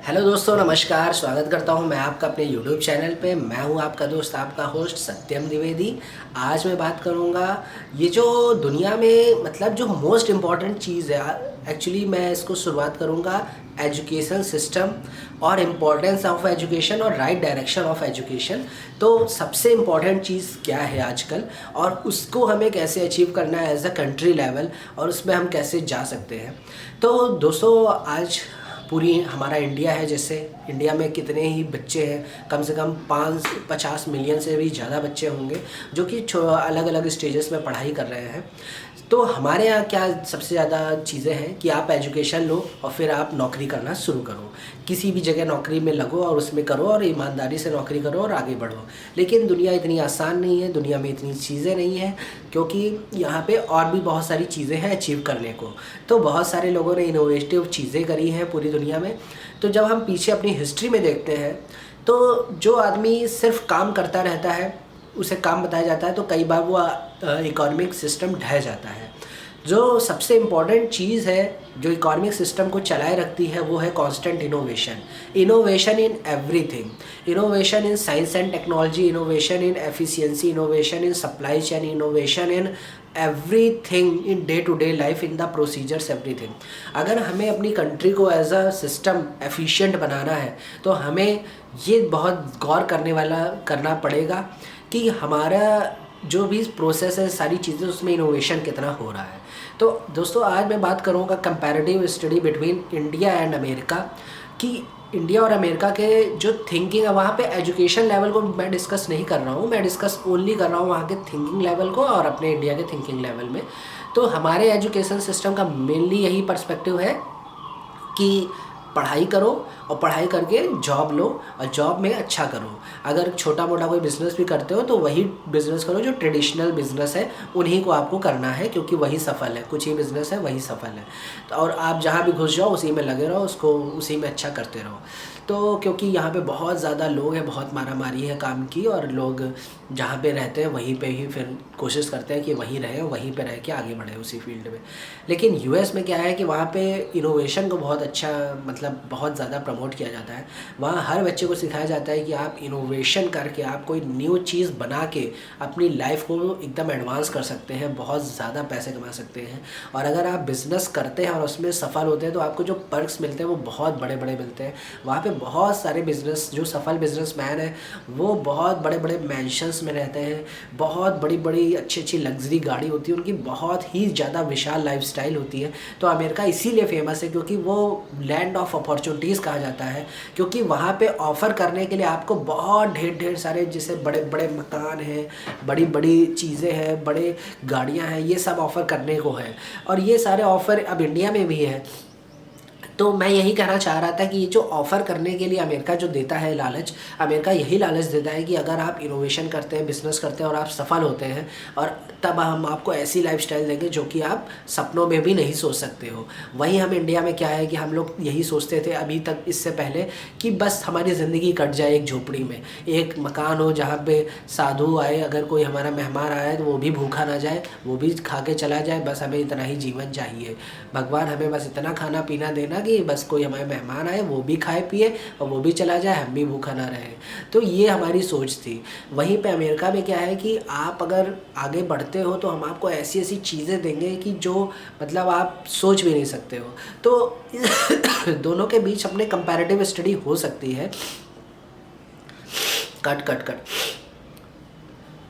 Hello दोस्तों, नमस्कार। स्वागत करता हूं मैं आपका अपने यूट्यूब चैनल पे। मैं हूं आपका दोस्त, आपका होस्ट सत्यम द्विवेदी। आज मैं बात करूंगा ये जो दुनिया में मतलब जो मोस्ट इम्पॉर्टेंट चीज़ है। एक्चुअली मैं इसको शुरुआत करूंगा एजुकेशन सिस्टम और इम्पोर्टेंस ऑफ एजुकेशन और राइट डायरेक्शन ऑफ एजुकेशन। तो सबसे इम्पॉर्टेंट चीज़ क्या है आजकल और उसको हमें कैसे अचीव करना है एज अ कंट्री लेवल, और उसमें हम कैसे जा सकते हैं। तो दोस्तों, आज पूरी हमारा इंडिया है, जैसे इंडिया में कितने ही बच्चे हैं, कम से कम 50 मिलियन से भी ज़्यादा बच्चे होंगे जो कि अलग अलग स्टेजेस में पढ़ाई कर रहे हैं। तो हमारे यहाँ क्या सबसे ज़्यादा चीज़ें हैं कि आप एजुकेशन लो और फिर आप नौकरी करना शुरू करो, किसी भी जगह नौकरी में लगो और उसमें करो और ईमानदारी से नौकरी करो और आगे बढ़ो। लेकिन दुनिया इतनी आसान नहीं है, दुनिया में इतनी चीज़ें नहीं हैं, क्योंकि यहाँ पे और भी बहुत सारी चीज़ें हैं अचीव करने को। तो बहुत सारे लोगों ने इनोवेटिव चीज़ें करी हैं पूरी दुनिया में। तो जब हम पीछे अपनी हिस्ट्री में देखते हैं तो जो आदमी सिर्फ काम करता रहता है, उसे काम बताया जाता है, तो कई बार वो इकोनॉमिक सिस्टम ढह जाता है। जो सबसे इम्पॉर्टेंट चीज़ है जो इकोनॉमिक सिस्टम को चलाए रखती है वो है constant innovation. Innovation in everything, innovation in science and technology, innovation in efficiency, innovation in supply chain, innovation in everything in day to day life, in the procedures, everything. अगर हमें अपनी country को एज अ सिस्टम एफिशिएंट बनाना है तो हमें ये बहुत गौर करना पड़ेगा कि हमारा जो भी प्रोसेस है, सारी चीज़ें, उसमें इनोवेशन कितना हो रहा है। तो दोस्तों, आज मैं बात करूँगा comparative study between India and America, कि इंडिया और अमेरिका के जो थिंकिंग है वहाँ पे एजुकेशन लेवल को मैं डिस्कस नहीं कर रहा हूँ, मैं डिस्कस ओनली कर रहा हूँ वहाँ के थिंकिंग लेवल को और अपने इंडिया के थिंकिंग लेवल में। तो हमारे एजुकेशन सिस्टम का मेनली यही पर्सपेक्टिव है कि पढ़ाई करो और पढ़ाई करके जॉब लो और जॉब में अच्छा करो। अगर छोटा मोटा कोई बिज़नेस भी करते हो तो वही बिज़नेस करो जो ट्रेडिशनल बिज़नेस है, उन्हीं को आपको करना है, क्योंकि वही सफल है। कुछ ही बिज़नेस है वही सफल है। तो और आप जहाँ भी घुस जाओ उसी में लगे रहो, उसको उसी में अच्छा करते रहो। तो क्योंकि यहाँ पे बहुत ज़्यादा लोग हैं, बहुत मारामारी है काम की, और लोग जहाँ पे रहते हैं वहीं पे ही फिर कोशिश करते हैं कि वहीं रहें, वहीं पे रह के आगे बढ़ें उसी फील्ड में। लेकिन यूएस में क्या है कि वहाँ पे इनोवेशन को बहुत अच्छा मतलब बहुत ज़्यादा प्रमोट किया जाता है। वहाँ हर बच्चे को सिखाया जाता है कि आप इनोवेशन करके आप कोई न्यू चीज़ बना के अपनी लाइफ को एकदम एडवांस कर सकते हैं, बहुत ज़्यादा पैसे कमा सकते हैं। और अगर आप बिज़नेस करते हैं और उसमें सफल होते हैं तो आपको जो पर्क्स मिलते हैं वो बहुत बड़े बड़े मिलते हैं। वहाँ पे बहुत सारे बिज़नेस जो सफल बिजनेसमैन हैं वो बहुत बड़े बड़े मैंशंस में रहते हैं, बहुत बड़ी बड़ी अच्छी अच्छी लग्जरी गाड़ी होती है उनकी, बहुत ही ज़्यादा विशाल लाइफस्टाइल होती है। तो अमेरिका इसीलिए फेमस है क्योंकि वो लैंड ऑफ अपॉर्चुनिटीज़ कहा जाता है, क्योंकि वहाँ पे ऑफ़र करने के लिए आपको बहुत ढेर ढेर सारे, जैसे बड़े बड़े मकान हैं, बड़ी बड़ी चीज़ें हैं, बड़े गाड़ियाँ हैं, ये सब ऑफ़र करने को है। और ये सारे ऑफ़र अब इंडिया में भी है। तो मैं यही कहना चाह रहा था कि ये जो ऑफ़र करने के लिए अमेरिका जो देता है लालच, अमेरिका यही लालच देता है कि अगर आप इनोवेशन करते हैं, बिज़नेस करते हैं और आप सफल होते हैं, और तब हम आपको ऐसी लाइफस्टाइल देंगे जो कि आप सपनों में भी नहीं सोच सकते हो। वहीं हम इंडिया में क्या है कि हम लोग यही सोचते थे अभी तक, इससे पहले, कि बस हमारी ज़िंदगी कट जाए एक झोपड़ी में, एक मकान हो जहाँ पे साधु आए, अगर कोई हमारा मेहमान आया है तो वो भी भूखा ना जाए, वो भी खा के चला जाए, बस हमें इतना ही जीवन चाहिए। भगवान हमें बस इतना खाना पीना देना कि बस कोई हमारे मेहमान आए वो भी खाए पिए और वो भी चला जाए, हम भी भूखा ना रहे। तो ये हमारी सोच थी। वहीं पे अमेरिका में क्या है कि आप अगर आगे बढ़ते हो तो हम आपको ऐसी ऐसी चीज़ें देंगे कि जो मतलब आप सोच भी नहीं सकते हो। तो दोनों के बीच अपने कंपैरेटिव स्टडी हो सकती है। कट कट कट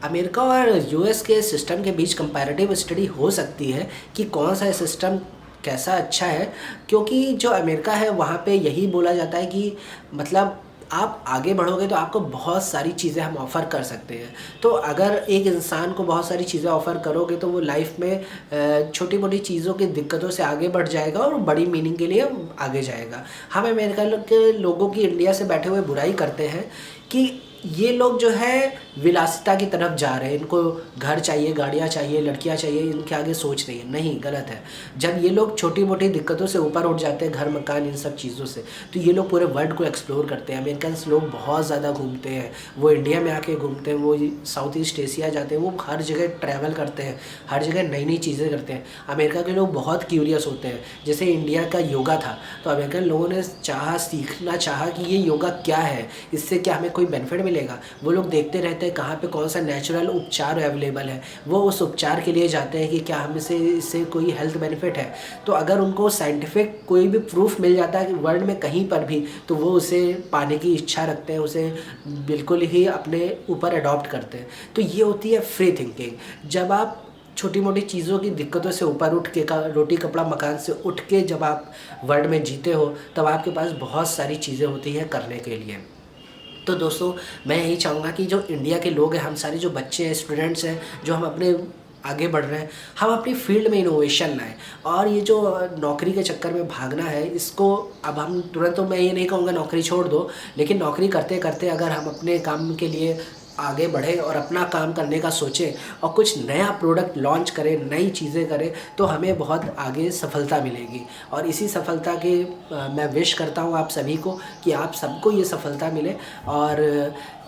अमेरिका और यूएस के सिस्टम के बीच कंपैरेटिव स्टडी हो सकती है कि कौन सा सिस्टम कैसा अच्छा है, क्योंकि जो अमेरिका है वहाँ पे यही बोला जाता है कि मतलब आप आगे बढ़ोगे तो आपको बहुत सारी चीज़ें हम ऑफ़र कर सकते हैं। तो अगर एक इंसान को बहुत सारी चीज़ें ऑफ़र करोगे तो वो लाइफ में छोटी मोटी चीज़ों की दिक्कतों से आगे बढ़ जाएगा और बड़ी मीनिंग के लिए आगे जाएगा। हम अमेरिका के लोगों की इंडिया से बैठे हुए बुराई करते हैं कि ये लोग जो है विलासिता की तरफ जा रहे हैं, इनको घर चाहिए, गाड़ियाँ चाहिए, लड़कियाँ चाहिए, इनके आगे सोच रही है। नहीं, गलत है। जब ये लोग छोटी मोटी दिक्कतों से ऊपर उठ जाते हैं, घर मकान इन सब चीज़ों से, तो ये लोग पूरे वर्ल्ड को एक्सप्लोर करते हैं। अमेरिकन्स लोग बहुत ज़्यादा घूमते हैं, वो इंडिया में आके घूमते हैं, वो साउथ ईस्ट एशिया जाते हैं, वो हर जगह ट्रैवल करते हैं, हर जगह नई नई चीज़ें करते हैं। अमेरिका के लोग बहुत क्यूरियस होते हैं। जैसे इंडिया का योगा था, तो अमेरिकन लोगों ने सीखना चाहा कि ये योगा क्या है, इससे क्या हमें कोई बेनिफिट मिलेगा। वो लोग देखते रहते हैं कहाँ पे कौन सा नेचुरल उपचार अवेलेबल है, वो उस उपचार के लिए जाते हैं कि क्या हमें इससे कोई हेल्थ बेनिफिट है। तो अगर उनको साइंटिफिक कोई भी प्रूफ मिल जाता है कि वर्ल्ड में कहीं पर भी, तो वो उसे पाने की इच्छा रखते हैं, उसे बिल्कुल ही अपने ऊपर अडॉप्ट करते हैं। तो ये होती है फ्री थिंकिंग। जब आप छोटी मोटी चीज़ों की दिक्कतों से ऊपर उठ के, रोटी कपड़ा मकान से उठ के जब आप वर्ल्ड में जीते हो, तब आपके पास बहुत सारी चीज़ें होती हैं करने के लिए। तो दोस्तों, मैं यही चाहूँगा कि जो इंडिया के लोग हैं, हम सारे जो बच्चे हैं, स्टूडेंट्स हैं, जो हम अपने आगे बढ़ रहे हैं, हम अपनी फील्ड में इनोवेशन लाएँ। और ये जो नौकरी के चक्कर में भागना है, इसको अब हम तुरंत, तो मैं ये नहीं कहूँगा नौकरी छोड़ दो, लेकिन नौकरी करते करते अगर हम अपने काम के लिए आगे बढ़े और अपना काम करने का सोचें और कुछ नया प्रोडक्ट लॉन्च करें, नई चीज़ें करें, तो हमें बहुत आगे सफलता मिलेगी। और इसी सफलता के मैं विश करता हूँ आप सभी को कि आप सबको ये सफलता मिले। और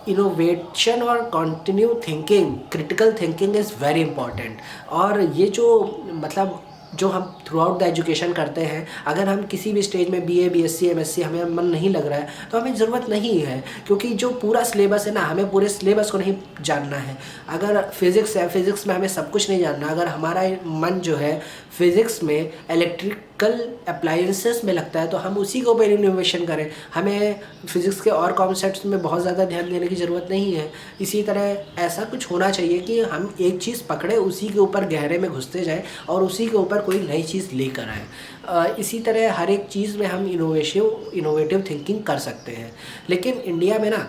इनोवेशन और continue thinking, critical thinking is very important. और ये जो मतलब जो हम थ्रू आउट द एजुकेशन करते हैं, अगर हम किसी भी स्टेज में बीए, बीएससी, एमएससी हमें मन नहीं लग रहा है, तो हमें ज़रूरत नहीं है, क्योंकि जो पूरा सिलेबस है ना, हमें पूरे सिलेबस को नहीं जानना है। अगर फिज़िक्स है, फिज़िक्स में हमें सब कुछ नहीं जानना। अगर हमारा मन जो है फिज़िक्स में, इलेक्ट्रिकल अप्लायंसेस में लगता है, तो हम उसी के ऊपर इनोवेशन करें। हमें फिज़िक्स के और कॉन्सेप्ट्स में बहुत ज़्यादा ध्यान देने की ज़रूरत नहीं है। इसी तरह ऐसा कुछ होना चाहिए कि हम एक चीज़ पकड़े, उसी के ऊपर गहरे में घुसते जाएँ और उसी के ऊपर कोई नई चीज़ लेकर आएँ। इसी तरह हर एक चीज़ में हम इनोवेटिव थिंकिंग कर सकते हैं। लेकिन इंडिया में ना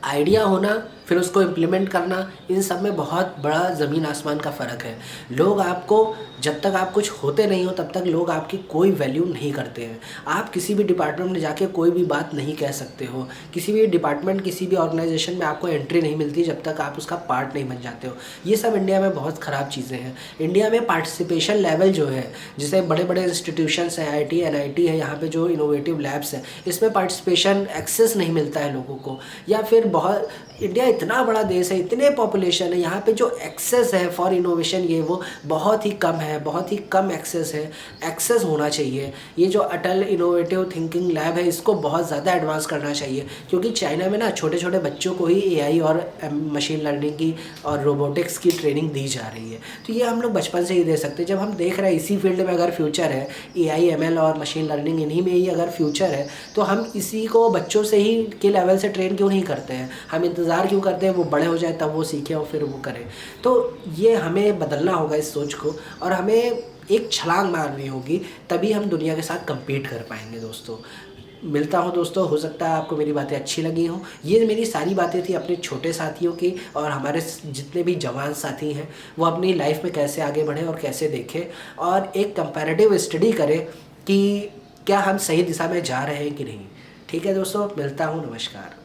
आइडिया होना, फिर उसको इम्प्लीमेंट करना, इन सब में बहुत बड़ा ज़मीन आसमान का फ़र्क है। लोग आपको, जब तक आप कुछ होते नहीं हो, तब तक लोग आपकी कोई वैल्यू नहीं करते हैं। आप किसी भी डिपार्टमेंट में जाके कोई भी बात नहीं कह सकते हो। किसी भी डिपार्टमेंट, किसी भी ऑर्गेनाइजेशन में आपको एंट्री नहीं मिलती जब तक आप उसका पार्ट नहीं बन जाते हो। ये सब इंडिया में बहुत ख़राब चीज़ें हैं। इंडिया में पार्टिसिपेशन लेवल जो है, जैसे बड़े बड़े इंस्टीट्यूशंस हैं, आईटी, एनआईटी है, यहाँ पे जो इनोवेटिव लैब्स हैं, इसमें पार्टिसिपेशन एक्सेस नहीं मिलता है लोगों को। या फिर बहुत, इंडिया इतना बड़ा देश है, इतने पॉपुलेशन है, यहाँ पे जो एक्सेस है फॉर इनोवेशन, ये वो बहुत ही कम है, बहुत ही कम एक्सेस है। एक्सेस होना चाहिए। ये जो अटल इनोवेटिव थिंकिंग लैब है, इसको बहुत ज़्यादा एडवांस करना चाहिए, क्योंकि चाइना में ना छोटे छोटे बच्चों को ही एआई और मशीन लर्निंग की और रोबोटिक्स की ट्रेनिंग दी जा रही है। तो ये हम लोग बचपन से ही दे सकते हैं। जब हम देख रहे हैं इसी फील्ड में अगर फ्यूचर है, एआई, एमएल और मशीन लर्निंग, इन्हीं में ही अगर फ्यूचर है, तो हम इसी को बच्चों से ही के लेवल से ट्रेन क्यों नहीं करते हैं? हम इंतज़ार क्यों करते हैं वो बड़े हो जाए तब वो सीखें और फिर वो करें? तो ये हमें बदलना होगा इस सोच को, और हमें एक छलांग मारनी होगी, तभी हम दुनिया के साथ कम्पीट कर पाएंगे। दोस्तों, मिलता हूँ दोस्तों, हो सकता है आपको मेरी बातें अच्छी लगी हों। ये मेरी सारी बातें थी अपने छोटे साथियों की, और हमारे जितने भी जवान साथी हैं वो अपनी लाइफ में कैसे आगे बढ़ें और कैसे देखें, और एक कंपैरेटिव स्टडी करें कि क्या हम सही दिशा में जा रहे हैं कि नहीं। ठीक है दोस्तों, मिलता हूँ, नमस्कार।